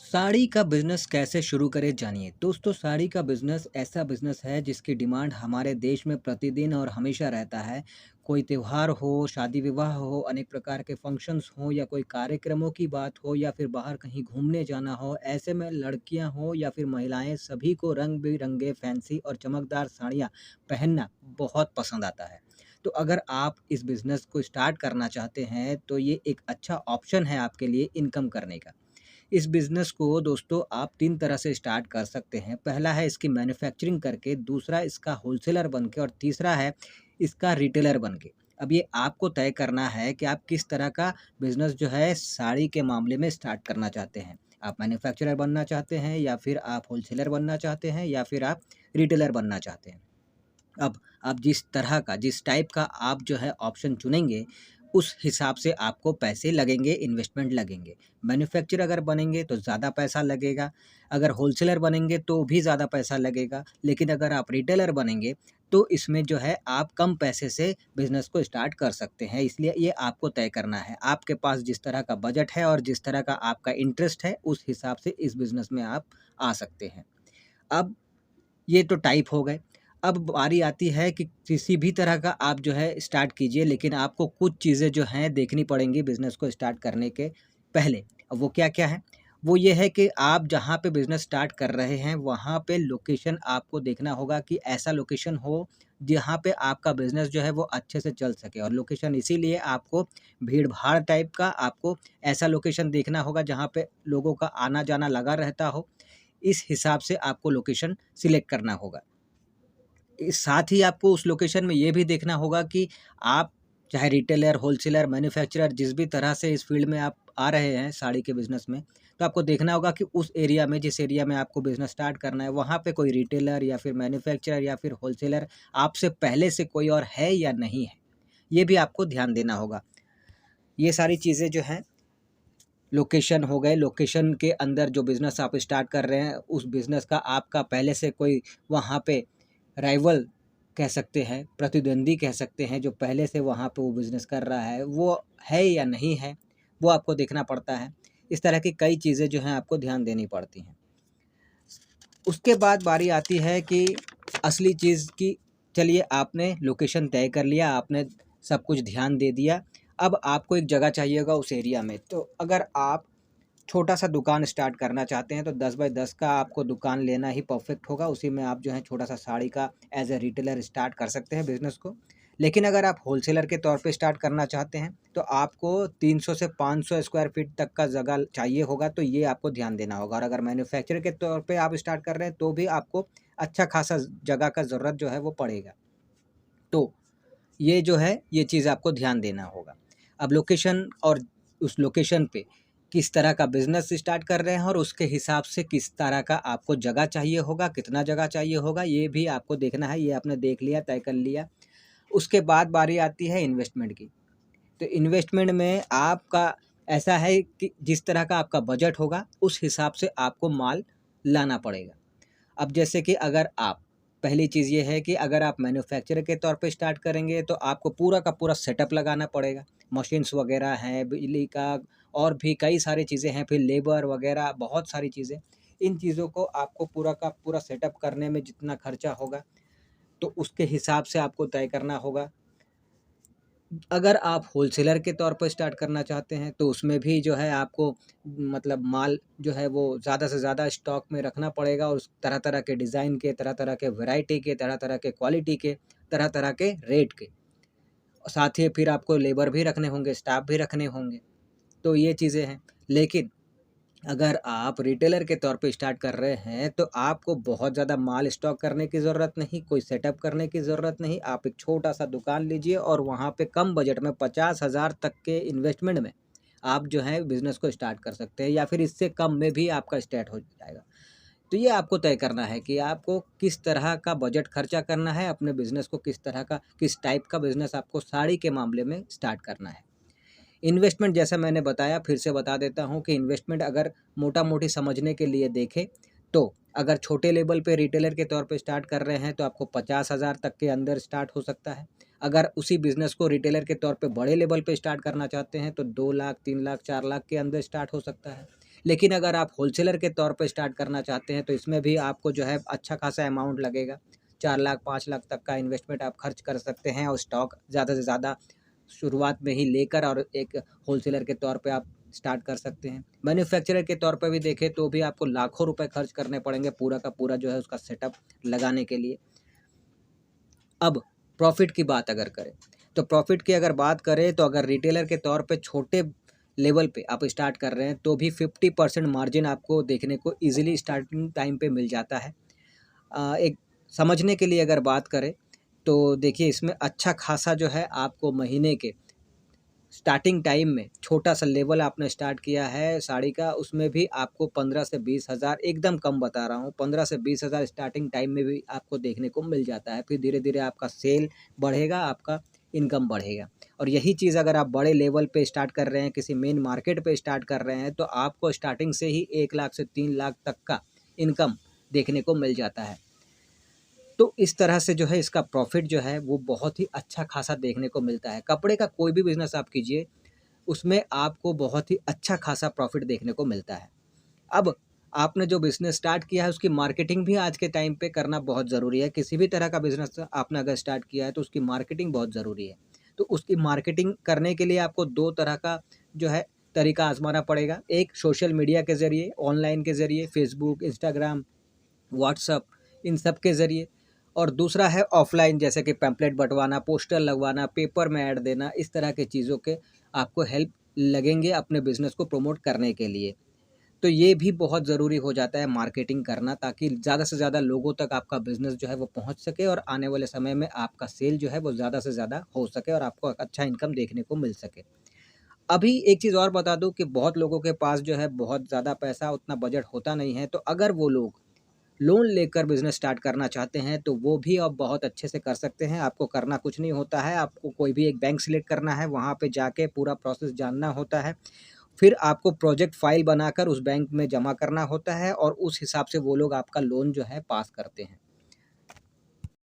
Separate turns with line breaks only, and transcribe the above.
साड़ी का बिज़नेस कैसे शुरू करें जानिए। दोस्तों साड़ी का बिज़नेस ऐसा बिज़नेस है जिसकी डिमांड हमारे देश में प्रतिदिन और हमेशा रहता है। कोई त्योहार हो, शादी-विवाह हो, अनेक प्रकार के फंक्शन्स हों या कोई कार्यक्रमों की बात हो या फिर बाहर कहीं घूमने जाना हो, ऐसे में लड़कियाँ हों या फिर महिलाएँ सभी को रंग-बिरंगे फैंसी और चमकदार साड़ियाँ पहनना बहुत पसंद आता है। तो अगर आप इस बिज़नेस को स्टार्ट करना चाहते हैं, तो ये एक अच्छा ऑप्शन है आपके लिए इनकम करने का। इस बिज़नेस को दोस्तों आप 3 तरह से स्टार्ट कर सकते हैं। पहला है इसकी मैन्युफैक्चरिंग करके, दूसरा इसका होलसेलर बन के और तीसरा है इसका रिटेलर बन के। अब ये आपको तय करना है कि आप किस तरह का बिज़नेस जो है साड़ी के मामले में स्टार्ट करना चाहते हैं। आप मैन्युफैक्चरर बनना चाहते हैं या फिर आप होलसेलर बनना चाहते हैं या फिर आप रिटेलर बनना चाहते हैं। अब आप जिस तरह का, जिस टाइप का आप जो है ऑप्शन चुनेंगे, उस हिसाब से आपको पैसे लगेंगे, इन्वेस्टमेंट लगेंगे। मैन्युफैक्चरर अगर बनेंगे तो ज़्यादा पैसा लगेगा, अगर होलसेलर बनेंगे तो भी ज़्यादा पैसा लगेगा, लेकिन अगर आप रिटेलर बनेंगे तो इसमें जो है आप कम पैसे से बिज़नेस को स्टार्ट कर सकते हैं। इसलिए ये आपको तय करना है। आपके पास जिस तरह का बजट है और जिस तरह का आपका इंटरेस्ट है, उस हिसाब से इस बिज़नेस में आप आ सकते हैं। अब ये तो टाइप हो गए। अब बारी आती है कि किसी भी तरह का आप जो है स्टार्ट कीजिए, लेकिन आपको कुछ चीज़ें जो हैं देखनी पड़ेंगी बिज़नेस को स्टार्ट करने के पहले। अब वो क्या-क्या है? वो ये है कि आप जहाँ पे बिज़नेस स्टार्ट कर रहे हैं, वहाँ पे लोकेशन आपको देखना होगा कि ऐसा लोकेशन हो, जहाँ पे आपका बिज़नेस जो है वो अच्छे से चल सके और लोकेशन इसीलिए आपको भीड़-भाड़ टाइप का आपको ऐसा लोकेशन देखना होगा, जहाँ पे लोगों का आना-जाना लगा रहता हो। इस हिसाब से आपको लोकेशन सिलेक्ट करना होगा। इस साथ ही आपको उस लोकेशन में ये भी देखना होगा कि आप चाहे रिटेलर, होलसेलर, मैन्युफैक्चरर जिस भी तरह से इस फ़ील्ड में आप आ रहे हैं साड़ी के बिज़नेस में, तो आपको देखना होगा कि उस एरिया में जिस एरिया में आपको बिज़नेस स्टार्ट करना है, वहाँ पे कोई रिटेलर या फिर मैन्युफैक्चरर या फिर होलसेलर आपसे पहले से कोई और है या नहीं है। ये भी आपको ध्यान देना होगा। ये सारी चीज़ें जो हैं लोकेशन हो गए, लोकेशन के अंदर जो बिज़नेस आप स्टार्ट कर रहे हैं, उस बिज़नेस का आपका पहले से कोई वहाँ पे राइवल कह सकते हैं, प्रतिद्वंदी कह सकते हैं, जो पहले से वहाँ पे वो बिज़नेस कर रहा है, वो है या नहीं है, वो आपको देखना पड़ता है। इस तरह की कई चीज़ें जो हैं आपको ध्यान देनी पड़ती हैं। उसके बाद बारी आती है कि असली चीज़ की। चलिए आपने लोकेशन तय कर लिया, आपने सब कुछ ध्यान दे दिया, अब आपको एक जगह चाहिए होगा उस एरिया में। तो अगर आप छोटा-सा दुकान स्टार्ट करना चाहते हैं तो 10 बाय 10 का आपको दुकान लेना ही परफ़ेक्ट होगा। उसी में आप जो है छोटा-सा साड़ी का एज़ अ रिटेलर स्टार्ट कर सकते हैं बिज़नेस को। लेकिन अगर आप होलसेलर के तौर पे स्टार्ट करना चाहते हैं, तो आपको 300 से 500 स्क्वायर फीट तक का जगह चाहिए होगा, तो ये आपको ध्यान देना होगा। और अगर मैन्युफैक्चरर के तौर पे आप स्टार्ट कर रहे हैं, तो भी आपको अच्छा खासा जगह का ज़रूरत जो है वो पड़ेगा। तो ये जो है, ये चीज़ आपको ध्यान देना होगा। अब लोकेशन और उस लोकेशन पे किस तरह का बिज़नेस स्टार्ट कर रहे हैं और उसके हिसाब से किस तरह का आपको जगह चाहिए होगा, कितना जगह चाहिए होगा, ये भी आपको देखना है। ये आपने देख लिया, तय कर लिया। उसके बाद बारी आती है इन्वेस्टमेंट की। तो इन्वेस्टमेंट में आपका ऐसा है कि जिस तरह का आपका बजट होगा, उस हिसाब से आपको माल लाना पड़ेगा। अब जैसे कि अगर आप पहली चीज़ ये है कि अगर आप मैन्युफैक्चरर के तौर पे स्टार्ट करेंगे तो आपको पूरा का पूरा सेटअप लगाना पड़ेगा। मशीन्स वग़ैरह हैं, बिजली का और भी कई सारी चीज़ें हैं, फिर लेबर वग़ैरह बहुत सारी चीज़ें। इन चीज़ों को आपको पूरा का पूरा सेटअप करने में जितना खर्चा होगा, तो उसके हिसाब से आपको तय करना होगा। अगर आप होलसेलर के तौर पर स्टार्ट करना चाहते हैं, तो उसमें भी जो है आपको मतलब माल जो है वो ज़्यादा से ज़्यादा स्टॉक में रखना पड़ेगा और उस तरह-तरह के डिज़ाइन के, तरह-तरह के वैरायटी के, तरह-तरह के क्वालिटी के, तरह-तरह के रेट के। और साथ ही फिर आपको लेबर भी रखने होंगे, स्टाफ भी रखने होंगे, तो ये चीज़ें हैं। लेकिन अगर आप रिटेलर के तौर पे स्टार्ट कर रहे हैं, तो आपको बहुत ज़्यादा माल स्टॉक करने की ज़रूरत नहीं, कोई सेटअप करने की ज़रूरत नहीं। आप एक छोटा-सा दुकान लीजिए और वहाँ पे कम बजट में 50,000 तक के इन्वेस्टमेंट में आप जो है बिज़नेस को स्टार्ट कर सकते हैं या फिर इससे कम में भी आपका स्टार्ट हो जाएगा। तो ये आपको तय करना है कि आपको किस तरह का बजट खर्चा करना है, अपने बिज़नेस को किस तरह का, किस टाइप का बिज़नेस आपको साड़ी के मामले में स्टार्ट करना है। इन्वेस्टमेंट जैसा मैंने बताया, फिर से बता देता हूँ कि इन्वेस्टमेंट अगर मोटा-मोटी समझने के लिए देखें, तो अगर छोटे लेवल पे रिटेलर के तौर पे स्टार्ट कर रहे हैं, तो आपको 50,000 तक के अंदर स्टार्ट हो सकता है। अगर उसी बिज़नेस को रिटेलर के तौर पे बड़े लेवल पे स्टार्ट करना चाहते हैं, तो 2 लाख, 3 लाख, 4 लाख के अंदर स्टार्ट हो सकता है। लेकिन अगर आप होलसेलर के तौर पे स्टार्ट करना चाहते हैं तो इसमें भी आपको जो है अच्छा खासा अमाउंट लगेगा। 4 लाख 5 लाख तक का इन्वेस्टमेंट आप खर्च कर सकते हैं और स्टॉक ज़्यादा से ज़्यादा शुरुआत में ही लेकर और एक होलसेलर के तौर पे आप स्टार्ट कर सकते हैं। मैन्युफैक्चरर के तौर पे भी देखें तो भी आपको लाखों रुपए खर्च करने पड़ेंगे पूरा का पूरा जो है उसका सेटअप लगाने के लिए। अब प्रॉफ़िट की बात अगर करें, तो प्रॉफ़िट की अगर बात करें तो अगर रिटेलर के तौर पे छोटे लेवल पे आप स्टार्ट कर रहे हैं तो भी 50% मार्जिन आपको देखने को ईज़िली स्टार्टिंग टाइम पे मिल जाता है। एक समझने के लिए अगर बात करें तो देखिए इसमें अच्छा खासा जो है आपको महीने के स्टार्टिंग टाइम में छोटा-सा लेवल आपने स्टार्ट किया है साड़ी का, उसमें भी आपको 15 से 20 हज़ार एकदम कम बता रहा हूँ, 15 से 20 हज़ार स्टार्टिंग टाइम में भी आपको देखने को मिल जाता है। फिर धीरे-धीरे आपका सेल बढ़ेगा, आपका इनकम बढ़ेगा। और यही चीज़ अगर आप बड़े लेवल पे स्टार्ट कर रहे हैं, किसी मेन मार्केट पे स्टार्ट कर रहे हैं, तो आपको स्टार्टिंग से ही 1 लाख से 3 लाख तक का इनकम देखने को मिल जाता है। तो इस तरह से जो है इसका प्रॉफ़िट जो है वो बहुत ही अच्छा खासा देखने को मिलता है। कपड़े का कोई भी बिज़नेस आप कीजिए, उसमें आपको बहुत ही अच्छा खासा प्रॉफ़िट देखने को मिलता है। अब आपने जो बिज़नेस स्टार्ट किया है उसकी मार्केटिंग भी आज के टाइम पे करना बहुत ज़रूरी है। किसी भी तरह का बिज़नेस आपने अगर स्टार्ट किया है तो उसकी मार्केटिंग बहुत ज़रूरी है। तो उसकी मार्केटिंग करने के लिए आपको 2 तरह का जो है तरीका आज़माना पड़ेगा। एक सोशल मीडिया के ज़रिए, ऑनलाइन के ज़रिए, फ़ेसबुक, इंस्टाग्राम, व्हाट्सएप इन सब के ज़रिए, और दूसरा है ऑफ़लाइन जैसे कि पैम्पलेट बँटवाना, पोस्टर लगवाना, पेपर में ऐड देना, इस तरह की चीज़ों के आपको हेल्प लगेंगे अपने बिज़नेस को प्रमोट करने के लिए। तो ये भी बहुत ज़रूरी हो जाता है मार्केटिंग करना, ताकि ज़्यादा से ज़्यादा लोगों तक आपका बिज़नेस जो है वो पहुँच सके और आने वाले समय में आपका सेल जो है वो ज़्यादा से ज़्यादा हो सके और आपको अच्छा इनकम देखने को मिल सके। अभी एक चीज़ और बता दूँ कि बहुत लोगों के पास जो है बहुत ज़्यादा पैसा, उतना बजट होता नहीं है, तो अगर वो लोग लोन लेकर बिज़नेस स्टार्ट करना चाहते हैं, तो वो भी अब बहुत अच्छे से कर सकते हैं। आपको करना कुछ नहीं होता है, आपको कोई भी एक बैंक सेलेक्ट करना है, वहाँ पे जाके पूरा प्रोसेस जानना होता है। फिर आपको प्रोजेक्ट फ़ाइल बनाकर उस बैंक में जमा करना होता है और उस हिसाब से वो लोग आपका लोन जो है पास करते हैं।